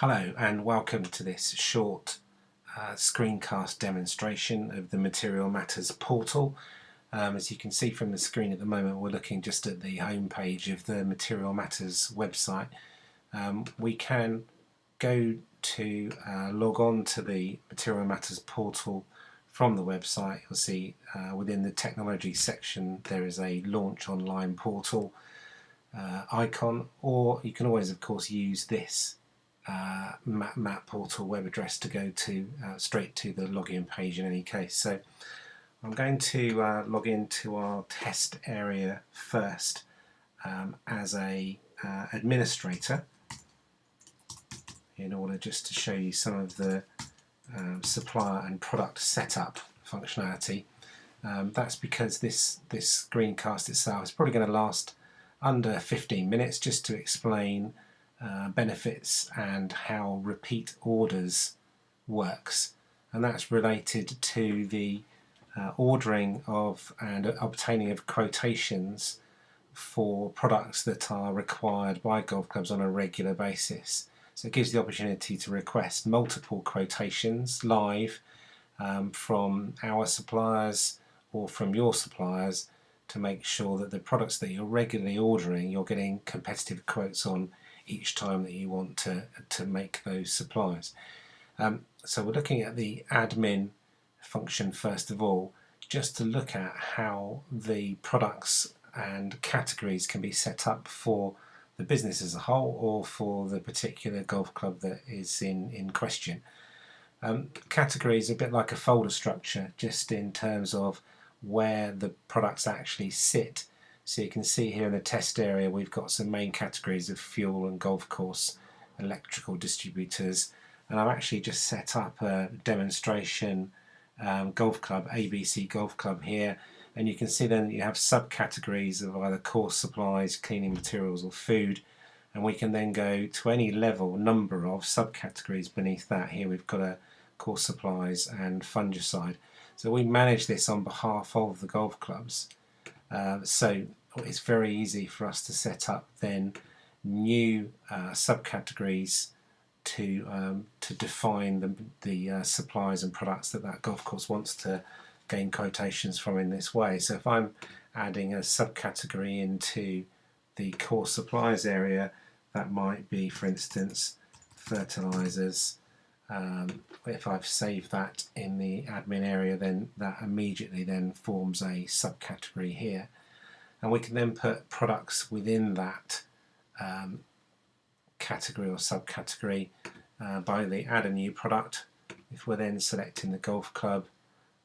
Hello and welcome to this short screencast demonstration of the Material Matters portal. As you can see from the screen at the moment, we're looking just at the home page of the Material Matters website. We can go to log on to the Material Matters portal from the website. You'll see within the technology section there is a launch online portal icon, or you can always of course use this map portal web address to go to straight to the login page in any case. So I'm going to log into our test area first as a administrator, in order just to show you some of the supplier and product setup functionality. That's because this screencast itself is probably going to last under 15 minutes just to explain benefits and how repeat orders works, and that's related to the ordering of and obtaining of quotations for products that are required by golf clubs on a regular basis. So it gives the opportunity to request multiple quotations live from our suppliers or from your suppliers to make sure that the products that you're regularly ordering, you're getting competitive quotes on each time that you want to make those supplies. So we're looking at the admin function first of all, just to look at how the products and categories can be set up for the business as a whole or for the particular golf club that is in question. Categories are a bit like a folder structure, just in terms of where the products actually sit. So you can see here in the test area we've got some main categories of fuel and golf course, electrical distributors, and I've actually just set up a demonstration golf club, ABC Golf Club here, and you can see then that you have subcategories of either course supplies, cleaning materials or food, and we can then go to any number of subcategories beneath that. Here we've got a course supplies and fungicide. So we manage this on behalf of the golf clubs. So it's very easy for us to set up then new subcategories to define the supplies and products that golf course wants to gain quotations from in this way. So if I'm adding a subcategory into the course supplies area, that might be, for instance, fertilizers. If I've saved that in the admin area, then that immediately then forms a subcategory here, and we can then put products within that category or subcategory by the add a new product. If we're then selecting the golf club,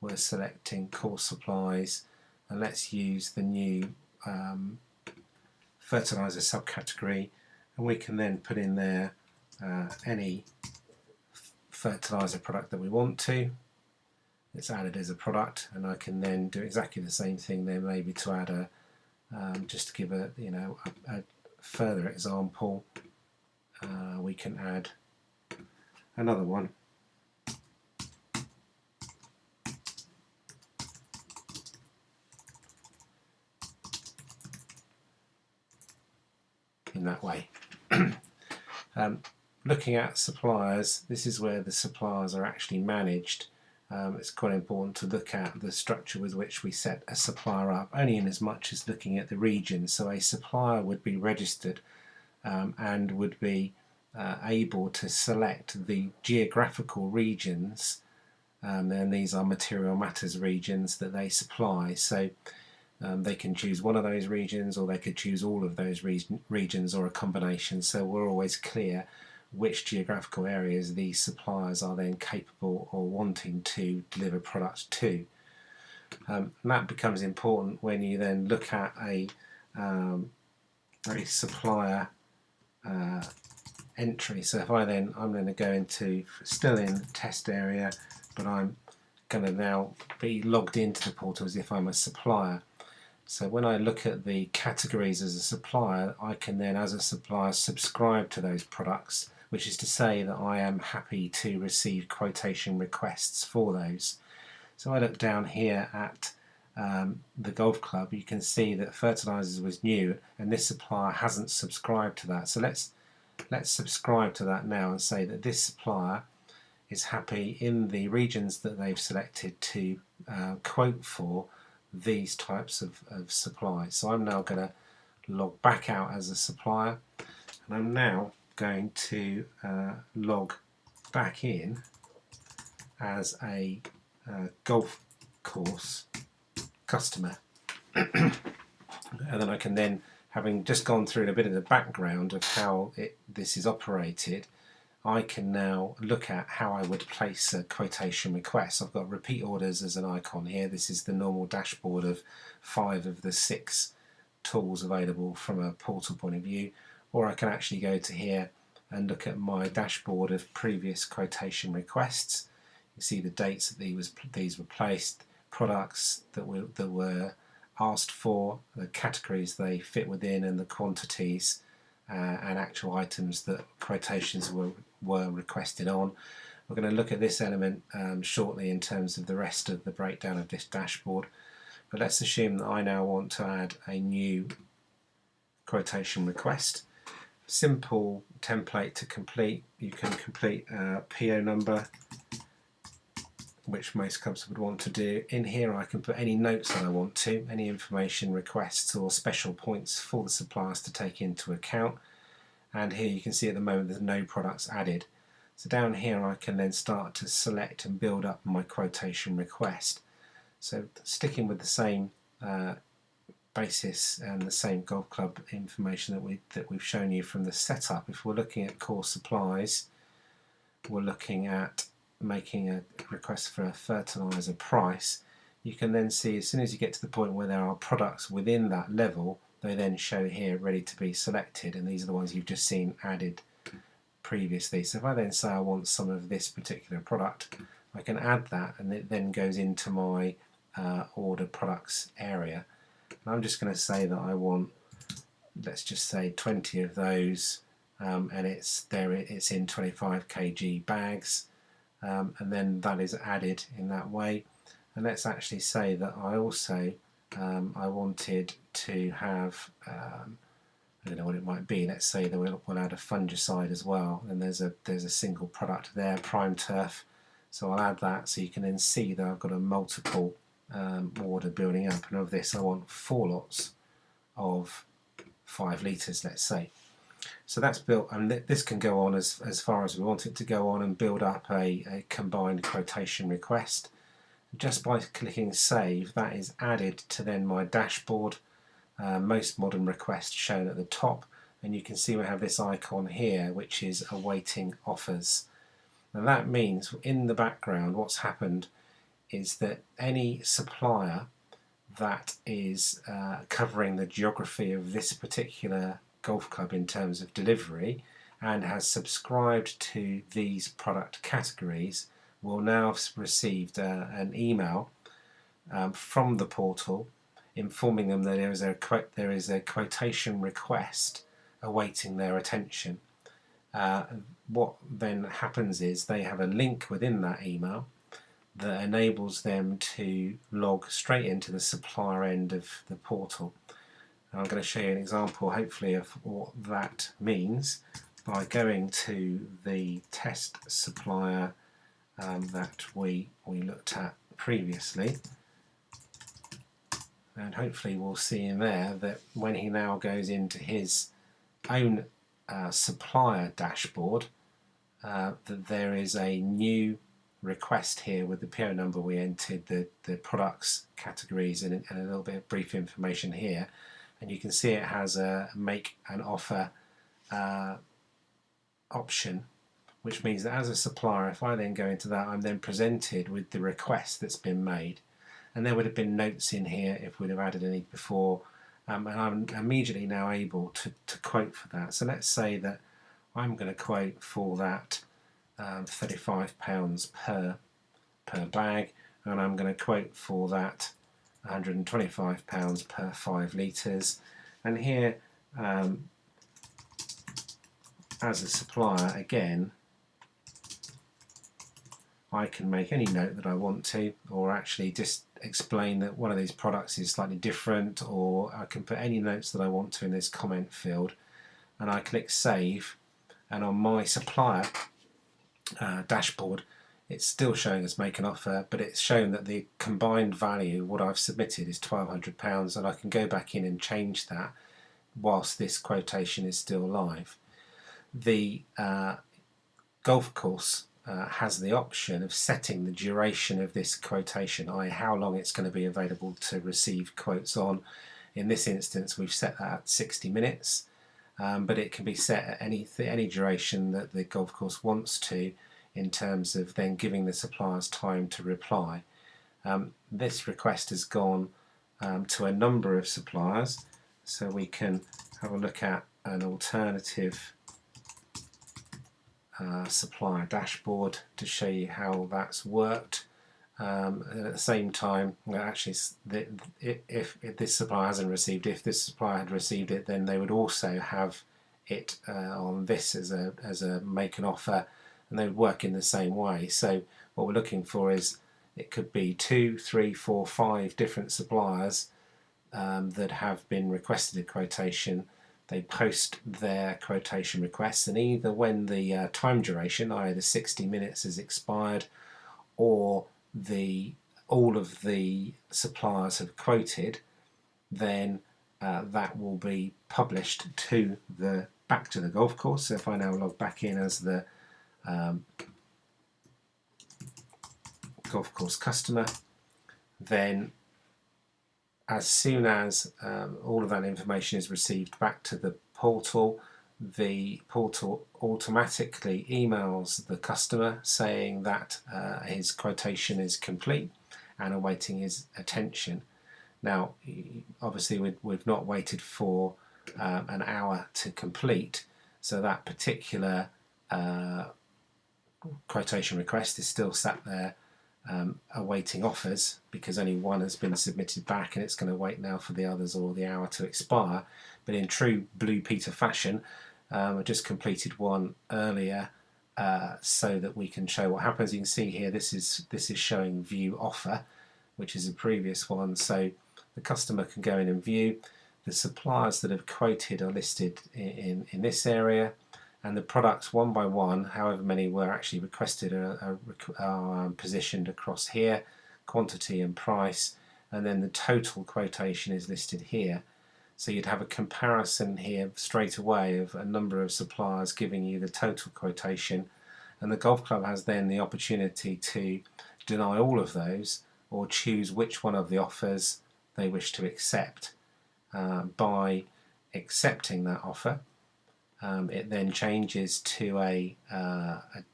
we're selecting course supplies, and let's use the new fertilizer subcategory, and we can then put in there any fertilizer product that we want to. It's added as a product, and I can then do exactly the same thing there, maybe to add a just to give a further example, we can add another one. In that way. Looking at suppliers, this is where the suppliers are actually managed. It's quite important to look at the structure with which we set a supplier up, only in as much as looking at the region. So a supplier would be registered and would be able to select the geographical regions, and these are Material Matters regions that they supply. So they can choose one of those regions, or they could choose all of those regions, or a combination. So we're always clear which geographical areas these suppliers are then capable or wanting to deliver products to. And that becomes important when you then look at a supplier entry. So if I'm going to go into, still in the test area, but I'm going to now be logged into the portal as if I'm a supplier. So when I look at the categories as a supplier, I can then, as a supplier, subscribe to those products, which is to say that I am happy to receive quotation requests for those. So I look down here at the golf club, you can see that fertilizers was new, and this supplier hasn't subscribed to that. So let's Let's subscribe to that now and say that this supplier is happy in the regions that they've selected to quote for these types of supplies. So I'm now going to log back out as a supplier, and I'm now going to log back in as a golf course customer. And then I can then, having just gone through a bit of the background of how this is operated, I can now look at how I would place a quotation request. I've got repeat orders as an icon here. This is the normal dashboard of 5 of the 6 tools available from a portal point of view, or I can actually go to here and look at my dashboard of previous quotation requests. You see the dates that these were placed, products that were asked for, the categories they fit within, and the quantities and actual items that quotations were requested on. We're going to look at this element shortly in terms of the rest of the breakdown of this dashboard, but let's assume that I now want to add a new quotation request. Simple template to complete. You can complete a PO number, which most clubs would want to do. In here I can put any notes that I want to, any information requests or special points for the suppliers to take into account. And here you can see at the moment there's no products added. So down here I can then start to select and build up my quotation request. So sticking with the same basis and the same golf club information that we've shown you from the setup, if we're looking at core supplies, we're looking at making a request for a fertilizer price. You can then see as soon as you get to the point where there are products within that level, they then show here ready to be selected, and these are the ones you've just seen added previously. So if I then say I want some of this particular product, I can add that, and it then goes into my order products area. And I'm just going to say that I want, let's just say 20 of those, and it's in 25 kg bags, and then that is added in that way. And let's actually say that I also I wanted to have I don't know what it might be. Let's say that we'll add a fungicide as well, and there's a single product there, Prime Turf. So I'll add that, so you can then see that I've got a multiple order building up, and of this I want 4 lots of 5 litres, let's say. So that's built, and this can go on as far as we want it to go on and build up a combined quotation request. Just by clicking save, that is added to then my dashboard, most modern requests shown at the top, and you can see we have this icon here which is awaiting offers. Now that means in the background what's happened is that any supplier that is covering the geography of this particular golf club in terms of delivery and has subscribed to these product categories will now have received an email from the portal informing them that there is a quotation request awaiting their attention. What then happens is they have a link within that email that enables them to log straight into the supplier end of the portal. And I'm going to show you an example hopefully of what that means by going to the test supplier that we looked at previously, and hopefully we'll see in there that when he now goes into his own supplier dashboard, that there is a new request here with the PO number we entered, the products categories, and a little bit of brief information here, and you can see it has a make an offer option, which means that as a supplier, if I then go into that, I'm then presented with the request that's been made, and there would have been notes in here if we'd have added any before, and I'm immediately now able to quote for that. So let's say that I'm going to quote for that £35 per bag, and I'm going to quote for that £125 per 5 litres, and here as a supplier again I can make any note that I want to, or actually just explain that one of these products is slightly different, or I can put any notes that I want to in this comment field, and I click save, and on my supplier dashboard it's still showing as make an offer, but it's shown that the combined value, what I've submitted, is £1,200, and I can go back in and change that whilst this quotation is still live. The golf course has the option of setting the duration of this quotation, i.e. how long it's going to be available to receive quotes on. In this instance we've set that at 60 minutes, but it can be set at any duration that the golf course wants to, in terms of then giving the suppliers time to reply. This request has gone to a number of suppliers, so we can have a look at an alternative supplier dashboard to show you how that's worked. And at the same time, well, actually, if this supplier hasn't received it, if this supplier had received it, then they would also have it on this as a make an offer, and they would work in the same way. So what we're looking for is, it could be 2, 3, 4, 5 different suppliers that have been requested a quotation. They post their quotation requests, and either when the time duration, i.e. the 60 minutes, is expired, or all of the suppliers have quoted, then that will be published back to the golf course. So if I now log back in as the golf course customer, then as soon as all of that information is received back to the portal automatically emails the customer saying that his quotation is complete and awaiting his attention. Now, obviously we've not waited for an hour to complete, so that particular quotation request is still sat there awaiting offers, because only one has been submitted back, and it's going to wait now for the others or the hour to expire. But in true Blue Peter fashion, I just completed one earlier so that we can show what happens. You can see here this is showing view offer, which is a previous one, so the customer can go in and view. The suppliers that have quoted are listed in this area, and the products one by one, however many were actually requested, are positioned across here, quantity and price, and then the total quotation is listed here. So you'd have a comparison here straight away of a number of suppliers giving you the total quotation, and the golf club has then the opportunity to deny all of those or choose which one of the offers they wish to accept. By accepting that offer, it then changes to a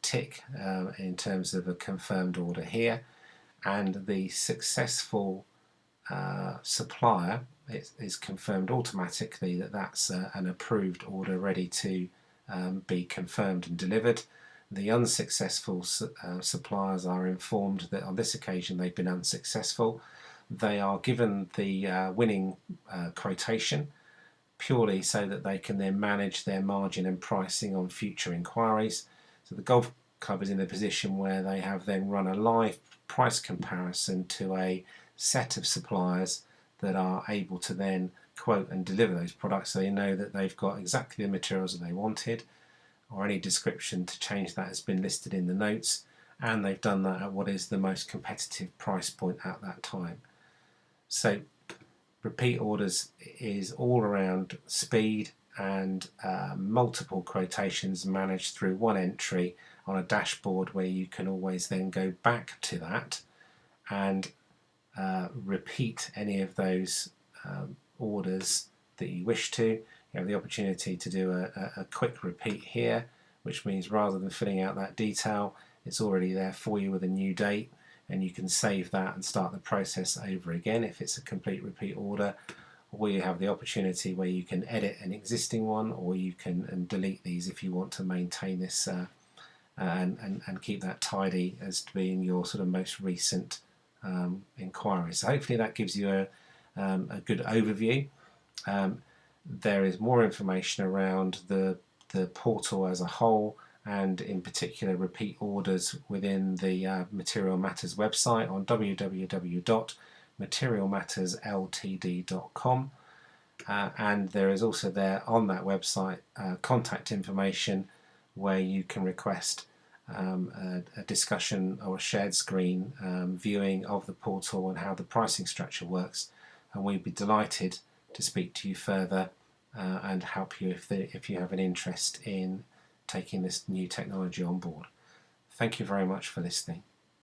tick in terms of a confirmed order here, and the successful supplier is confirmed automatically that that's an approved order ready to be confirmed and delivered. The unsuccessful suppliers are informed that on this occasion they've been unsuccessful. They are given the winning quotation purely so that they can then manage their margin and pricing on future inquiries. So the golf club is in a position where they have then run a live price comparison to a set of suppliers that are able to then quote and deliver those products, so they know that they've got exactly the materials that they wanted, or any description to change that has been listed in the notes, and they've done that at what is the most competitive price point at that time. So repeat orders is all around speed and multiple quotations managed through one entry on a dashboard, where you can always then go back to that and repeat any of those orders that you wish to. You have the opportunity to do a quick repeat here, which means rather than filling out that detail, it's already there for you with a new date, and you can save that and start the process over again if it's a complete repeat order. Or you have the opportunity where you can edit an existing one, or you can delete these if you want to maintain this and keep that tidy as to being your sort of most recent inquiry. So hopefully that gives you a good overview. There is more information around the portal as a whole, and in particular repeat orders within the Material Matters website on www.materialmattersltd.com, and there is also there on that website contact information where you can request a discussion or a shared screen viewing of the portal and how the pricing structure works, and we'd be delighted to speak to you further and help you if you have an interest in taking this new technology on board. Thank you very much for listening.